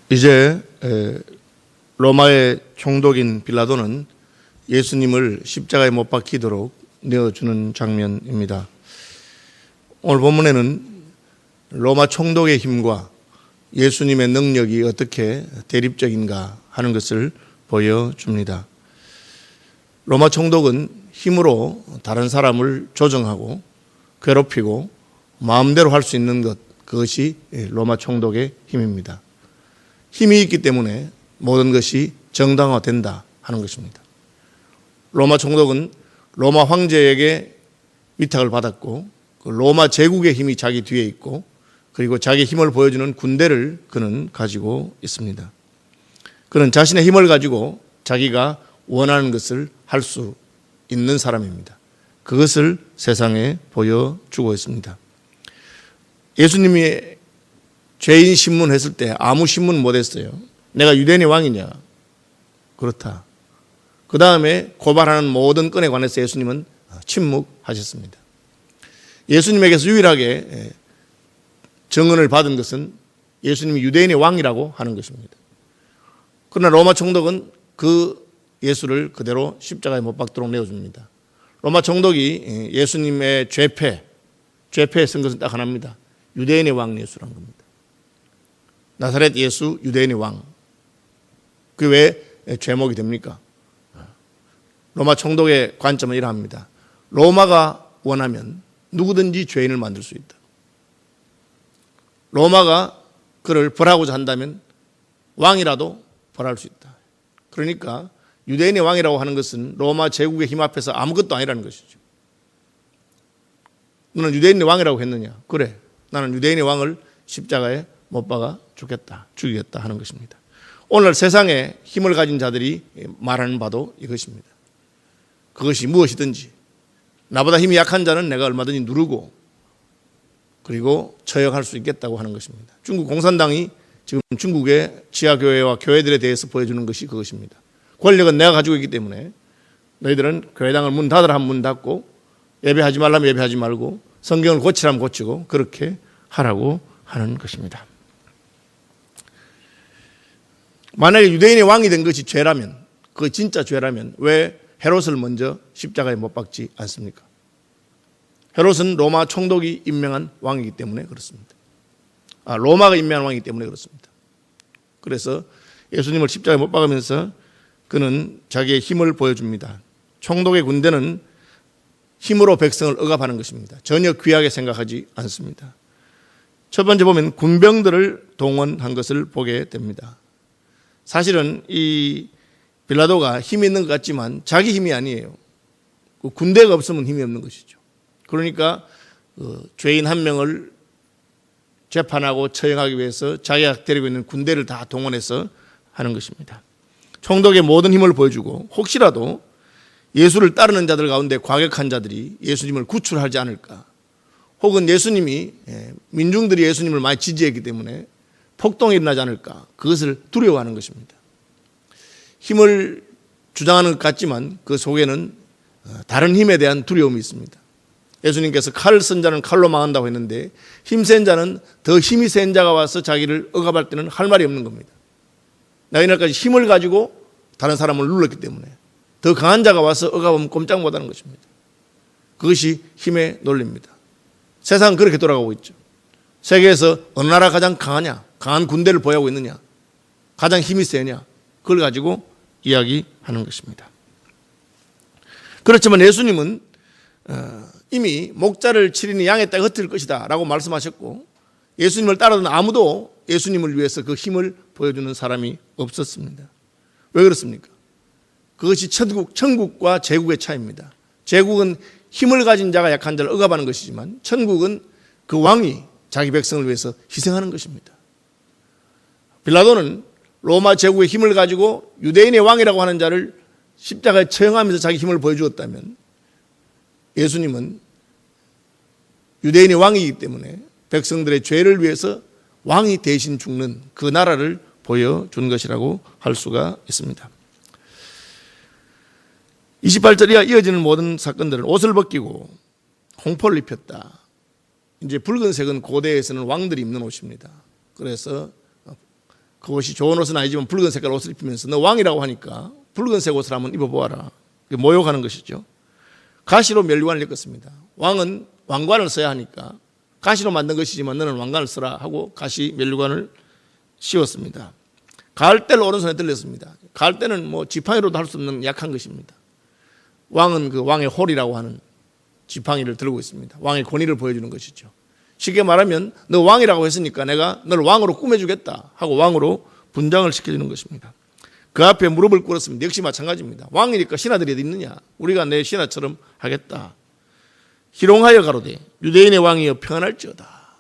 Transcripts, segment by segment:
이제 로마의 총독인 빌라도는 예수님을 십자가에 못 박히도록 내어주는 장면입니다. 오늘 본문에는 로마 총독의 힘과 예수님의 능력이 어떻게 대립적인가 하는 것을 보여줍니다. 로마 총독은 힘으로 다른 사람을 조정하고 괴롭히고 마음대로 할 수 있는 것, 그것이 로마 총독의 힘입니다. 힘이 있기 때문에 모든 것이 정당화된다 하는 것입니다. 로마 총독은 로마 황제에게 위탁을 받았고 그 로마 제국의 힘이 자기 뒤에 있고 그리고 자기 힘을 보여주는 군대를 그는 가지고 있습니다. 그는 자신의 힘을 가지고 자기가 원하는 것을 할 수 있는 사람입니다. 그것을 세상에 보여주고 있습니다. 예수님이 죄인 신문했을 때 아무 신문 못했어요. 내가 유대인의 왕이냐? 그렇다. 그 다음에 고발하는 모든 건에 관해서 예수님은 침묵하셨습니다. 예수님에게서 유일하게 증언을 받은 것은 예수님이 유대인의 왕이라고 하는 것입니다. 그러나 로마 총독은 그 예수를 그대로 십자가에 못 박도록 내어줍니다. 로마 총독이 예수님의 죄패에 쓴 것은 딱 하나입니다. 유대인의 왕 예수란 겁니다. 나사렛 예수 유대인의 왕. 그게 왜 죄목이 됩니까? 로마 총독의 관점은 이러합니다. 로마가 원하면 누구든지 죄인을 만들 수 있다. 로마가 그를 벌하고자 한다면 왕이라도 벌할 수 있다. 그러니까 유대인의 왕이라고 하는 것은 로마 제국의 힘 앞에서 아무것도 아니라는 것이죠. 너는 유대인의 왕이라고 했느냐? 그래. 나는 유대인의 왕을 십자가에 못 박아 죽이겠다 하는 것입니다. 오늘 세상에 힘을 가진 자들이 말하는 바도 이것입니다. 그것이 무엇이든지 나보다 힘이 약한 자는 내가 얼마든지 누르고 그리고 처형할 수 있겠다고 하는 것입니다. 중국 공산당이 지금 중국의 지하교회와 교회들에 대해서 보여주는 것이 그것입니다. 권력은 내가 가지고 있기 때문에 너희들은 교회당을 문 닫으라 하면 문 닫고 예배하지 말라면 예배하지 말고 성경을 고치라면 고치고 그렇게 하라고 하는 것입니다. 만약에 유대인의 왕이 된 것이 죄라면, 그거 진짜 죄라면 왜 헤롯을 먼저 십자가에 못 박지 않습니까? 헤롯은 로마 총독이 임명한 왕이기 때문에 그렇습니다. 로마가 임명한 왕이기 때문에 그렇습니다. 그래서 예수님을 십자가에 못 박으면서 그는 자기의 힘을 보여줍니다. 총독의 군대는 힘으로 백성을 억압하는 것입니다. 전혀 귀하게 생각하지 않습니다. 첫 번째 보면 군병들을 동원한 것을 보게 됩니다. 사실은 이 빌라도가 힘이 있는 것 같지만 자기 힘이 아니에요. 군대가 없으면 힘이 없는 것이죠. 그러니까 죄인 한 명을 재판하고 처형하기 위해서 자기가 데리고 있는 군대를 다 동원해서 하는 것입니다. 총독의 모든 힘을 보여주고 혹시라도 예수를 따르는 자들 가운데 과격한 자들이 예수님을 구출하지 않을까, 혹은 예수님이 민중들이 예수님을 많이 지지했기 때문에 폭동이 일어나지 않을까, 그것을 두려워하는 것입니다. 힘을 주장하는 것 같지만 그 속에는 다른 힘에 대한 두려움이 있습니다. 예수님께서 칼을 쓴 자는 칼로 망한다고 했는데 힘센 자는 더 힘이 센 자가 와서 자기를 억압할 때는 할 말이 없는 겁니다. 나 이날까지 힘을 가지고 다른 사람을 눌렀기 때문에 더 강한 자가 와서 억압하면 꼼짝 못하는 것입니다. 그것이 힘의 논리입니다. 세상은 그렇게 돌아가고 있죠. 세계에서 어느 나라가 가장 강하냐, 강한 군대를 보유하고 있느냐, 가장 힘이 세냐, 그걸 가지고 이야기하는 것입니다. 그렇지만 예수님은 이미 목자를 치리니 양의 떼가 흩어질 것이다 라고 말씀하셨고, 예수님을 따르던 아무도 예수님을 위해서 그 힘을 보여주는 사람이 없었습니다. 왜 그렇습니까? 그것이 천국과 제국의 차이입니다. 제국은 힘을 가진 자가 약한 자를 억압하는 것이지만 천국은 그 왕이 자기 백성을 위해서 희생하는 것입니다. 빌라도는 로마 제국의 힘을 가지고 유대인의 왕이라고 하는 자를 십자가에 처형하면서 자기 힘을 보여주었다면, 예수님은 유대인의 왕이기 때문에 백성들의 죄를 위해서 왕이 대신 죽는 그 나라를 보여준 것이라고 할 수가 있습니다. 28절 이하 이어지는 모든 사건들은 옷을 벗기고 홍포를 입혔다. 이제 붉은색은 고대에서는 왕들이 입는 옷입니다. 그래서 그것이 좋은 옷은 아니지만 붉은 색깔 옷을 입히면서 너 왕이라고 하니까 붉은색 옷을 한번 입어보아라. 모욕하는 것이죠. 가시로 면류관을 엮었습니다. 왕은 왕관을 써야 하니까 가시로 만든 것이지만 너는 왕관을 써라 하고 가시 면류관을 씌웠습니다. 갈대를 오른손에 들렸습니다. 갈대는 뭐 지팡이로도 할 수 없는 약한 것입니다. 왕은 그 왕의 홀이라고 하는 지팡이를 들고 있습니다. 왕의 권위를 보여주는 것이죠. 쉽게 말하면 너 왕이라고 했으니까 내가 너를 왕으로 꾸며주겠다 하고 왕으로 분장을 시켜주는 것입니다. 그 앞에 무릎을 꿇었습니다. 역시 마찬가지입니다. 왕이니까 신하들이 어디 있느냐? 우리가 내 신하처럼 하겠다. 희롱하여 가로되 유대인의 왕이여 평안할지어다.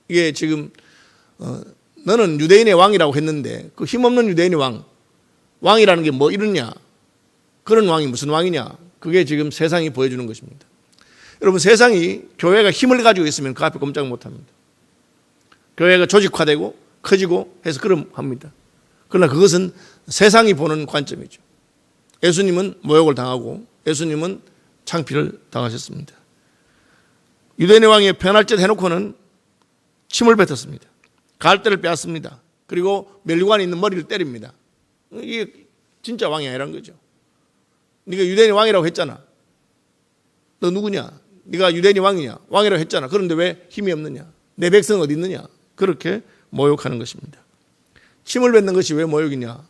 이게 지금 너는 유대인의 왕이라고 했는데 그 힘없는 유대인의 왕이라는 게 뭐 이러냐? 그런 왕이 무슨 왕이냐? 그게 지금 세상이 보여주는 것입니다. 여러분, 세상이 교회가 힘을 가지고 있으면 그 앞에 꼼짝 못합니다. 교회가 조직화되고 커지고 해서 그럼 합니다. 그러나 그것은 세상이 보는 관점이죠. 예수님은 모욕을 당하고 예수님은 창피를 당하셨습니다. 유대인의 왕이 편할 짓 해놓고는 침을 뱉었습니다. 갈대를 빼앗습니다. 그리고 멸류관에 있는 머리를 때립니다. 이게 진짜 왕이 아니란 거죠. 네가 유대인의 왕이라고 했잖아. 너 누구냐? 네가 유대인의 왕이냐? 왕이라고 했잖아. 그런데 왜 힘이 없느냐? 내 백성은 어디 있느냐? 그렇게 모욕하는 것입니다. 침을 뱉는 것이 왜 모욕이냐?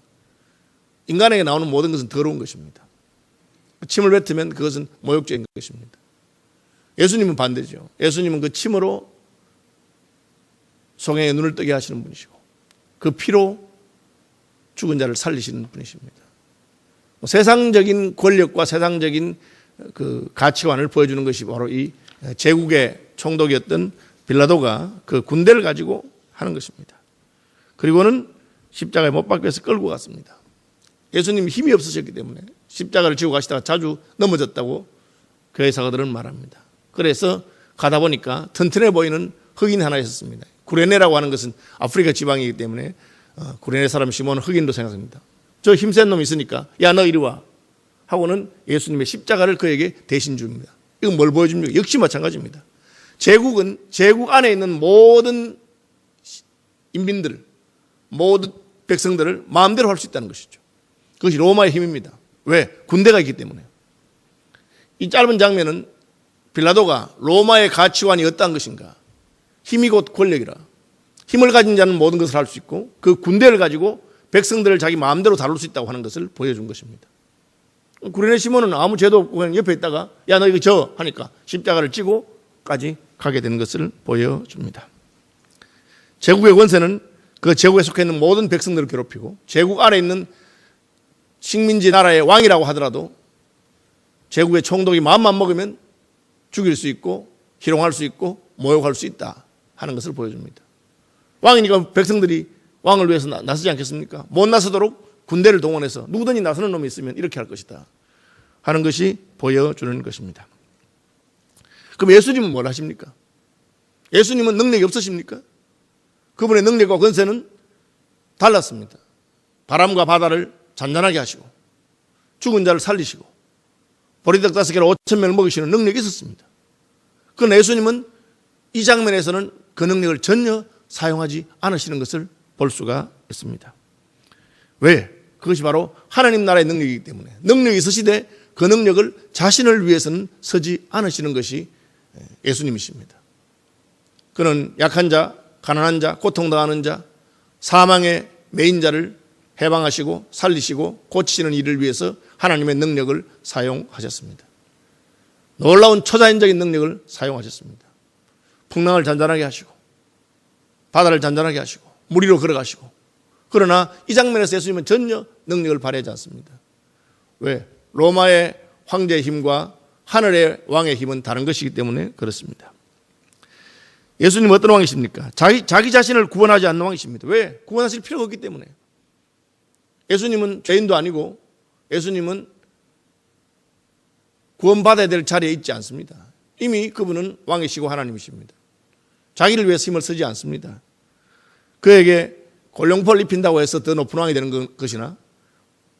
인간에게 나오는 모든 것은 더러운 것입니다. 침을 뱉으면 그것은 모욕적인 것입니다. 예수님은 반대죠. 예수님은 그 침으로 송행의 눈을 뜨게 하시는 분이시고 그 피로 죽은 자를 살리시는 분이십니다. 세상적인 권력과 세상적인 그 가치관을 보여주는 것이 바로 이 제국의 총독이었던 빌라도가 그 군대를 가지고 하는 것입니다. 그리고는 십자가에 못 박혀서 끌고 갔습니다. 예수님이 힘이 없으셨기 때문에 십자가를 지고 가시다가 자주 넘어졌다고 교회 사가들은 말합니다. 그래서 가다 보니까 튼튼해 보이는 흑인 하나 있었습니다. 구레네라고 하는 것은 아프리카 지방이기 때문에 구레네 사람 시몬은 흑인으로 생각합니다. 저 힘센 놈이 있으니까 야 너 이리 와 하고는 예수님의 십자가를 그에게 대신 줍니다. 이건 뭘 보여줍니까? 역시 마찬가지입니다. 제국은 제국 안에 있는 모든 인민들, 모든 백성들을 마음대로 할 수 있다는 것이죠. 그것이 로마의 힘입니다. 왜? 군대가 있기 때문에. 이 짧은 장면은 빌라도가 로마의 가치관이 어떠한 것인가? 힘이 곧 권력이라. 힘을 가진 자는 모든 것을 할 수 있고 그 군대를 가지고 백성들을 자기 마음대로 다룰 수 있다고 하는 것을 보여준 것입니다. 구레네 시몬은 아무 죄도 없고 그냥 옆에 있다가 야 너 이거 져 하니까 십자가를 찌고까지 가게 되는 것을 보여줍니다. 제국의 권세는 그 제국에 속해 있는 모든 백성들을 괴롭히고 제국 아래 있는 식민지 나라의 왕이라고 하더라도 제국의 총독이 마음만 먹으면 죽일 수 있고 희롱할 수 있고 모욕할 수 있다 하는 것을 보여줍니다. 왕이니까 백성들이 왕을 위해서 나서지 않겠습니까? 못 나서도록 군대를 동원해서 누구든지 나서는 놈이 있으면 이렇게 할 것이다 하는 것이 보여주는 것입니다. 그럼 예수님은 뭘 하십니까? 예수님은 능력이 없으십니까? 그분의 능력과 권세는 달랐습니다. 바람과 바다를 잔잔하게 하시고 죽은 자를 살리시고 보리떡 5개로 5,000명을 먹이시는 능력이 있었습니다. 그러나 예수님은 이 장면에서는 그 능력을 전혀 사용하지 않으시는 것을 볼 수가 있습니다. 왜? 그것이 바로 하나님 나라의 능력이기 때문에 능력이 있으시되 그 능력을 자신을 위해서는 쓰지 않으시는 것이 예수님이십니다. 그는 약한 자, 가난한 자, 고통당하는 자, 사망의 메인 자를 해방하시고 살리시고 고치시는 일을 위해서 하나님의 능력을 사용하셨습니다. 놀라운 초자연적인 능력을 사용하셨습니다. 풍랑을 잔잔하게 하시고 바다를 잔잔하게 하시고 물 위로 걸어가시고 그러나 이 장면에서 예수님은 전혀 능력을 발휘하지 않습니다. 왜? 로마의 황제의 힘과 하늘의 왕의 힘은 다른 것이기 때문에 그렇습니다. 예수님은 어떤 왕이십니까? 자기 자신을 구원하지 않는 왕이십니다. 왜? 구원하실 필요가 없기 때문에. 예수님은 죄인도 아니고 예수님은 구원받아야 될 자리에 있지 않습니다. 이미 그분은 왕이시고 하나님이십니다. 자기를 위해서 힘을 쓰지 않습니다. 그에게 골룡포를 입힌다고 해서 더 높은 왕이 되는 것이나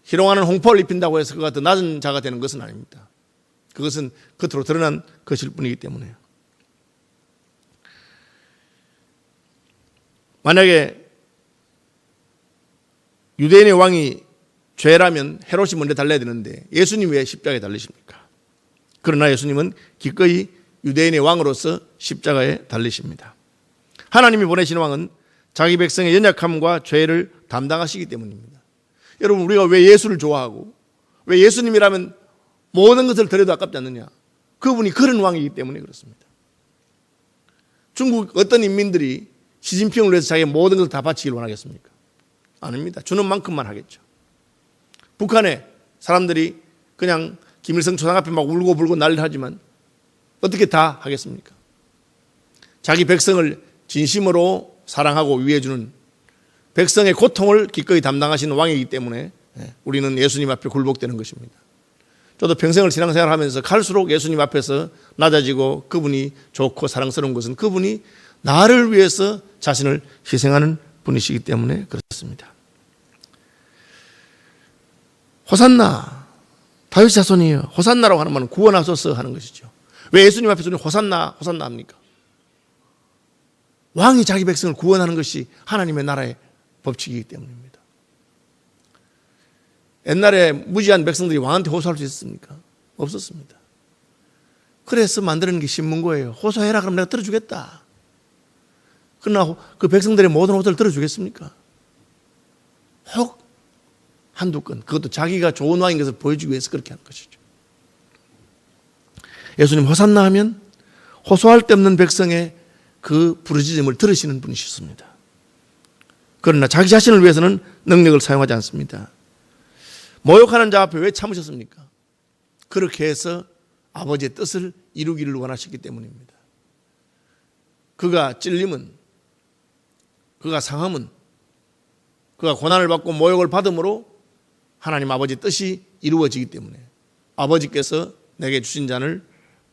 희롱하는 홍포를 입힌다고 해서 그가 더 낮은 자가 되는 것은 아닙니다. 그것은 겉으로 드러난 것일 뿐이기 때문에. 만약에 유대인의 왕이 죄라면 헤롯이 먼저 달려야 되는데 예수님 왜 십자가에 달리십니까? 그러나 예수님은 기꺼이 유대인의 왕으로서 십자가에 달리십니다. 하나님이 보내신 왕은 자기 백성의 연약함과 죄를 담당하시기 때문입니다. 여러분, 우리가 왜 예수를 좋아하고 왜 예수님이라면 모든 것을 드려도 아깝지 않느냐? 그분이 그런 왕이기 때문에 그렇습니다. 중국 어떤 인민들이 시진핑을 위해서 자기의 모든 것을 다 바치길 원하겠습니까? 아닙니다. 주는 만큼만 하겠죠. 북한에 사람들이 그냥 김일성 초상 앞에 막 울고 불고 난리를 하지만 어떻게 다 하겠습니까? 자기 백성을 진심으로 사랑하고 위해주는, 백성의 고통을 기꺼이 담당하시는 왕이기 때문에 우리는 예수님 앞에 굴복되는 것입니다. 저도 평생을 신앙생활을 하면서 갈수록 예수님 앞에서 낮아지고 그분이 좋고 사랑스러운 것은 그분이 나를 위해서 자신을 희생하는 분이시기 때문에 그렇습니다. 호산나, 다윗 자손이여 호산나라고 하는 말은 구원하소서 하는 것이죠. 왜 예수님 앞에서 우리는 호산나 호산나 합니까? 왕이 자기 백성을 구원하는 것이 하나님의 나라의 법칙이기 때문입니다. 옛날에 무지한 백성들이 왕한테 호소할 수 있었습니까? 없었습니다. 그래서 만드는 게 신문고예요. 호소해라 그럼 내가 들어주겠다. 그러나 그 백성들의 모든 호소를 들어주겠습니까? 혹 한두 건, 그것도 자기가 좋은 왕인 것을 보여주기 위해서 그렇게 하는 것이죠. 예수님 호산나 하면 호소할 데 없는 백성의 그 부르짖음을 들으시는 분이셨습니다. 그러나 자기 자신을 위해서는 능력을 사용하지 않습니다. 모욕하는 자 앞에 왜 참으셨습니까? 그렇게 해서 아버지의 뜻을 이루기를 원하셨기 때문입니다. 그가 찔림은, 그가 상함은, 그가 고난을 받고 모욕을 받음으로 하나님 아버지의 뜻이 이루어지기 때문에 아버지께서 내게 주신 잔을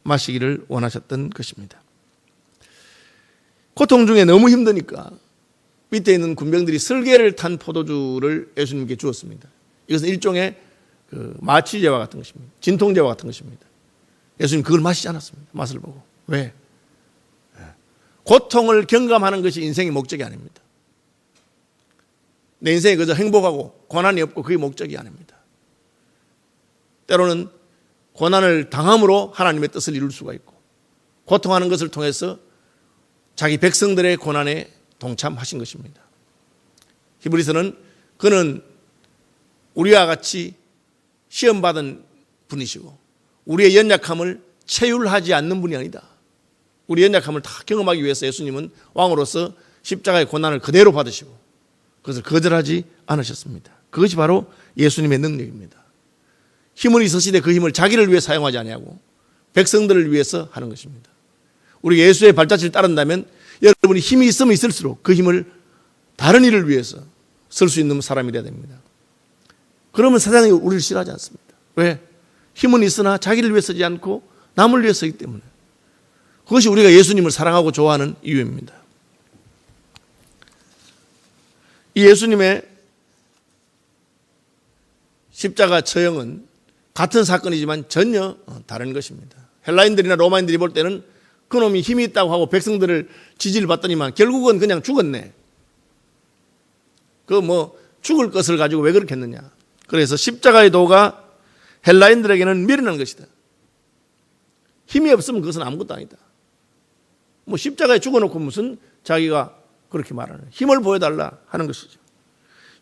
마시기를 원하셨던 것입니다. 고통 중에 너무 힘드니까 밑에 있는 군병들이 설계를 탄 포도주를 예수님께 주었습니다. 이것은 일종의 마취제와 같은 것입니다. 진통제와 같은 것입니다. 예수님 그걸 마시지 않았습니다. 맛을 보고. 왜? 고통을 경감하는 것이 인생의 목적이 아닙니다. 내 인생에 그저 행복하고 고난이 없고 그게 목적이 아닙니다. 때로는 고난을 당함으로 하나님의 뜻을 이룰 수가 있고 고통하는 것을 통해서 자기 백성들의 고난에 동참하신 것입니다. 히브리서는 그는 우리와 같이 시험받은 분이시고 우리의 연약함을 체휼하지 않는 분이 아니다. 우리의 연약함을 다 경험하기 위해서 예수님은 왕으로서 십자가의 고난을 그대로 받으시고 그것을 거절하지 않으셨습니다. 그것이 바로 예수님의 능력입니다. 힘은 있으시되 그 힘을 자기를 위해 사용하지 아니하고 백성들을 위해서 하는 것입니다. 우리 예수의 발자취를 따른다면 여러분이 힘이 있으면 있을수록 그 힘을 다른 일을 위해서 쓸 수 있는 사람이 되어야 됩니다. 그러면 세상이 우리를 싫어하지 않습니다. 왜? 힘은 있으나 자기를 위해 쓰지 않고 남을 위해 쓰기 때문에. 그것이 우리가 예수님을 사랑하고 좋아하는 이유입니다. 이 예수님의 십자가 처형은 같은 사건이지만 전혀 다른 것입니다. 헬라인들이나 로마인들이 볼 때는 그놈이 힘이 있다고 하고 백성들을 지지를 받더니만 결국은 그냥 죽었네. 죽을 것을 가지고 왜 그렇게 했느냐. 그래서 십자가의 도가 헬라인들에게는 미련한 것이다. 힘이 없으면 그것은 아무것도 아니다. 십자가에 죽어놓고 무슨 자기가 그렇게 말하는, 힘을 보여달라 하는 것이죠.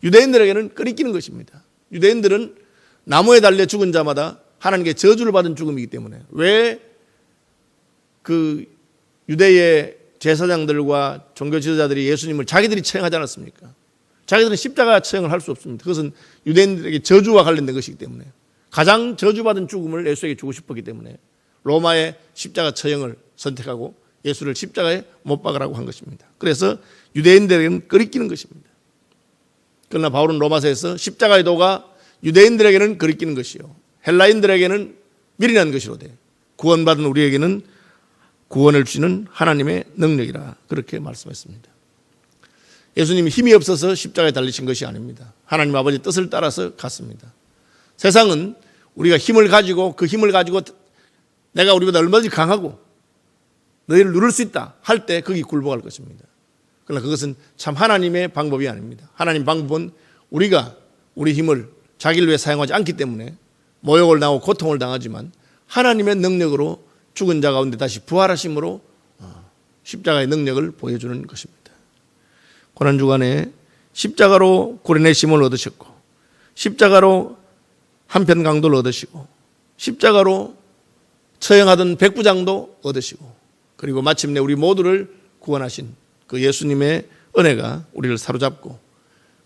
유대인들에게는 끄리끼는 것입니다. 유대인들은 나무에 달려 죽은 자마다 하나님께 저주를 받은 죽음이기 때문에 왜 그 유대의 제사장들과 종교 지도자들이 예수님을 자기들이 처형하지 않았습니까? 자기들은 십자가 처형을 할 수 없습니다. 그것은 유대인들에게 저주와 관련된 것이기 때문에 가장 저주받은 죽음을 예수에게 주고 싶었기 때문에 로마의 십자가 처형을 선택하고 예수를 십자가에 못 박으라고 한 것입니다. 그래서 유대인들에게는 끄리끼는 것입니다. 그러나 바울은 로마서에서 십자가의 도가 유대인들에게는 끄리끼는 것이요 헬라인들에게는 미련한 것이로되 구원받은 우리에게는 구원을 주시는 하나님의 능력이라 그렇게 말씀했습니다. 예수님이 힘이 없어서 십자가에 달리신 것이 아닙니다. 하나님 아버지 뜻을 따라서 갔습니다. 세상은 우리가 힘을 가지고 그 힘을 가지고 내가 우리보다 얼마든지 강하고 너희를 누를 수 있다 할 때 거기 굴복할 것입니다. 그러나 그것은 참 하나님의 방법이 아닙니다. 하나님 방법은 우리가 우리 힘을 자기를 위해 사용하지 않기 때문에 모욕을 당하고 고통을 당하지만 하나님의 능력으로 죽은 자 가운데 다시 부활하심으로 십자가의 능력을 보여주는 것입니다. 고난주간에 십자가로 구련의 힘을 얻으셨고, 십자가로 한편 강도를 얻으시고, 십자가로 처형하던 백부장도 얻으시고, 그리고 마침내 우리 모두를 구원하신 그 예수님의 은혜가 우리를 사로잡고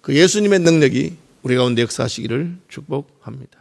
그 예수님의 능력이 우리 가운데 역사하시기를 축복합니다.